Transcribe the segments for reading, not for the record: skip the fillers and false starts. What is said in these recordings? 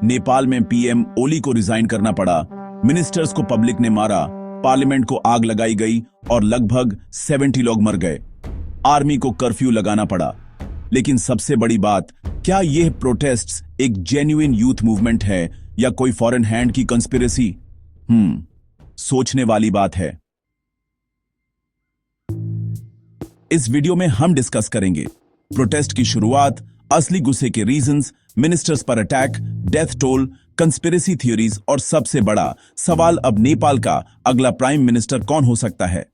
नेपाल में पीएम ओली को रिजाइन करना पड़ा, मिनिस्टर्स को पब्लिक ने मारा, पार्लियामेंट को आग लगाई गई और लगभग 70 लोग मर गए। आर्मी को कर्फ्यू लगाना पड़ा। लेकिन सबसे बड़ी बात, क्या यह प्रोटेस्ट्स एक जेन्युइन यूथ मूवमेंट है या कोई फॉरेन हैंड की कंस्पिरेसी? सोचने वाली बात है। इस वीडियो में हम डिस्कस करेंगे प्रोटेस्ट की शुरुआत, असली गुस्से के रीजंस, मिनिस्टर्स पर attack, death toll, conspiracy theories और सबसे बड़ा सवाल, अब नेपाल का अगला प्राइम मिनिस्टर कौन हो सकता है।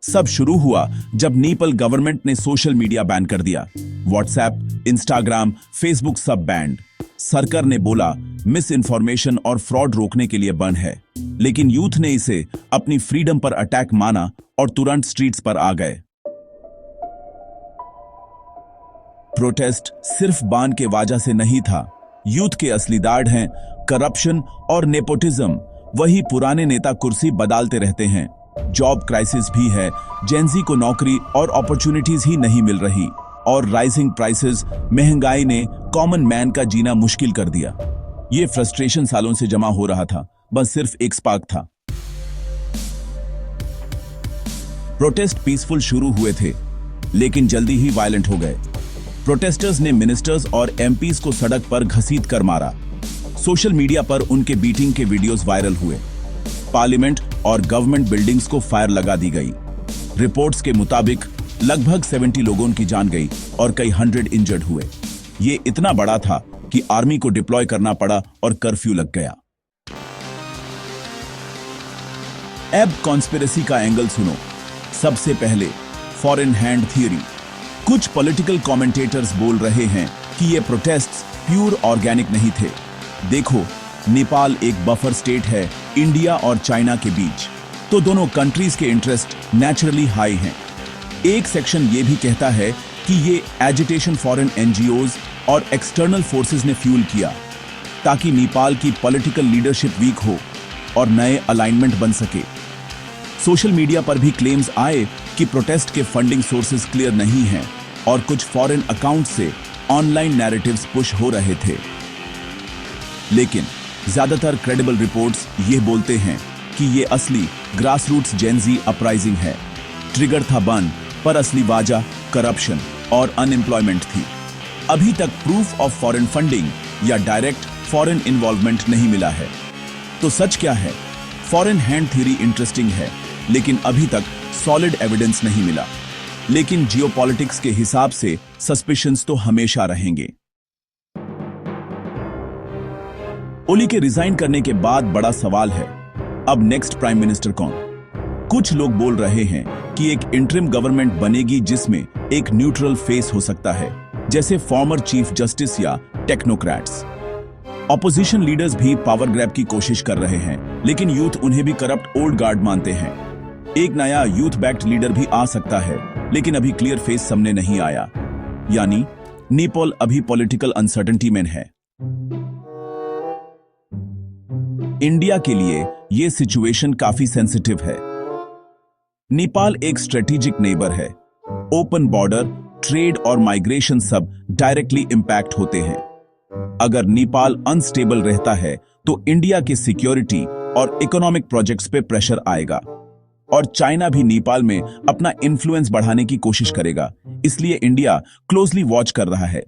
सब शुरू हुआ जब नेपाल गवर्नमेंट ने सोशल मीडिया बैन कर दिया। व्हाट्सएप, इंस्टाग्राम, फेसबुक सब बैंड। सरकार ने बोला मिस इन्फॉर्मेशन और फ्रॉड रोकने के लिए बंद है, लेकिन यूथ ने इसे अपनी फ्रीडम पर अटैक माना और तुरंत स्ट्रीट्स पर आ गए। प्रोटेस्ट सिर्फ बान के वजह से नहीं था। यूथ के असली दाढ़ हैं करप्शन और नेपोटिज्म। वही पुराने नेता कुर्सी बदलते रहते हैं। जॉब क्राइसिस भी है, जेंजी को नौकरी और अपॉर्चुनिटीज ही नहीं मिल रही, और राइजिंग प्राइसेस, महंगाई ने कॉमन मैन का जीना मुश्किल कर दिया। ये फ्रस्ट्रेशन सालों से जमा हो रहा था, बस सिर्फ एक स्पार्क था। प्रोटेस्ट पीसफुल शुरू हुए थे, लेकिन जल्दी ही वायलेंट हो गए। प्रोटेस्टर्स ने मिनिस्टर्स और एमपीज को सड़क पर घसीट कर मारा। सोशल मीडिया पर उनके बीटिंग के वीडियोस वायरल हुए। पार्लियामेंट और गवर्नमेंट बिल्डिंग्स को फायर लगा दी गई। रिपोर्ट्स के मुताबिक लगभग 70 लोगों की जान गई और कई 100 इंजर्ड हुए। ये इतना बड़ा था कि आर्मी को डिप्लॉय करना पड़ा और कर्फ्यू लग गया। अब कॉन्स्पिरेसी का एंगल सुनो। सबसे पहले फॉरेन हैंड थियरी। कुछ पॉलिटिकल कमेंटेटर्स बोल रहे हैं कि ये प्रोटेस्ट्स प्योर ऑर्गेनिक नहीं थे। देखो, नेपाल एक बफर स्टेट है इंडिया और चाइना के बीच, तो दोनों कंट्रीज के इंटरेस्ट नेचुरली हाई हैं। एक सेक्शन ये भी कहता है कि ये एजिटेशन फॉरेन एनजीओज और एक्सटर्नल फोर्सेस ने फ्यूल किया, ताकि नेपाल की पॉलिटिकल लीडरशिप वीक हो और नए अलाइनमेंट बन सके। सोशल मीडिया पर भी क्लेम्स आए कि प्रोटेस्ट के फंडिंग सोर्सेज क्लियर नहीं हैं और कुछ फॉरेन अकाउंट से ऑनलाइन नैरेटिव्स पुश हो रहे थे। लेकिन ज्यादातर क्रेडिबल रिपोर्ट्स ये बोलते हैं कि ये असली ग्रासरूट्स जेंजी अपराइजिंग है। ट्रिगर था बन, पर असली वजह करप्शन और अनएम्प्लॉयमेंट थी। अभी तक प्रूफ ऑफ फॉरेन फंडिंग या डायरेक्ट फॉरेन इन्वॉल्वमेंट नहीं मिला है। तो सच क्या है? फॉरेन हैंड थ्योरी इंटरेस्टिंग है, लेकिन अभी तक सॉलिड एविडेंस नहीं मिला। लेकिन जियोपॉलिटिक्स के हिसाब से सस्पिशंस तो हमेशा रहेंगे। ओली के रिजाइन करने के बाद बड़ा सवाल है, अब नेक्स्ट प्राइम मिनिस्टर कौन? कुछ लोग बोल रहे हैं कि एक इंटरिम गवर्नमेंट बनेगी जिसमें एक न्यूट्रल फेस हो सकता है, जैसे फॉर्मर चीफ जस्टिस या टेक्नोक्रेट्स। ऑपोजिशन लीडर्स भी पावर ग्रैब की कोशिश कर रहे हैं, लेकिन यूथ उन्हें भी करप्ट ओल्ड गार्ड मानते हैं। एक नया यूथ बैक्ड लीडर भी आ सकता है, लेकिन अभी क्लियर फेस सामने नहीं आया। यानी नेपाल अभी पॉलिटिकल अनसर्टेनिटी में है। इंडिया के लिए यह सिचुएशन काफी सेंसिटिव है। नेपाल एक स्ट्रेटेजिक नेबर है। ओपन बॉर्डर, ट्रेड और माइग्रेशन सब डायरेक्टली इंपैक्ट होते हैं। अगर नेपाल अनस्टेबल रहता है तो इंडिया के सिक्योरिटी और इकोनॉमिक प्रोजेक्ट्स पे प्रेशर आएगा, और चाइना भी नेपाल में अपना इन्फ्लुएंस बढ़ाने की कोशिश करेगा। इसलिए इंडिया क्लोजली वॉच कर रहा है।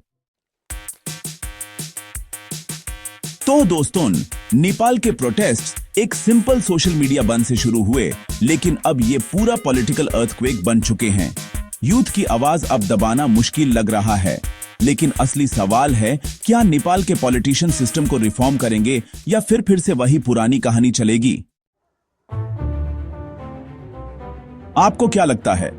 तो दोस्तों, नेपाल के प्रोटेस्ट एक सिंपल सोशल मीडिया बंद से शुरू हुए, लेकिन अब ये पूरा पॉलिटिकल अर्थक्वेक बन चुके हैं। यूथ की आवाज अब दबाना मुश्किल लग रहा है, लेकिन असली सवाल है, क्या नेपाल के पॉलिटिशियन सिस्टम को रिफॉर्म करेंगे या फिर से वही पुरानी कहानी चलेगी? आपको क्या लगता है?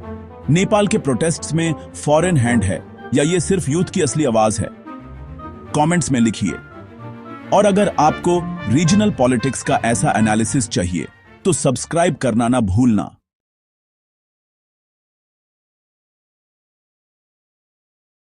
नेपाल के प्रोटेस्ट्स में फॉरेन हैंड है या ये सिर्फ यूथ की असली आवाज है? कमेंट्स में लिखिए। और अगर आपको रीजनल पॉलिटिक्स का ऐसा एनालिसिस चाहिए तो सब्सक्राइब करना ना भूलना।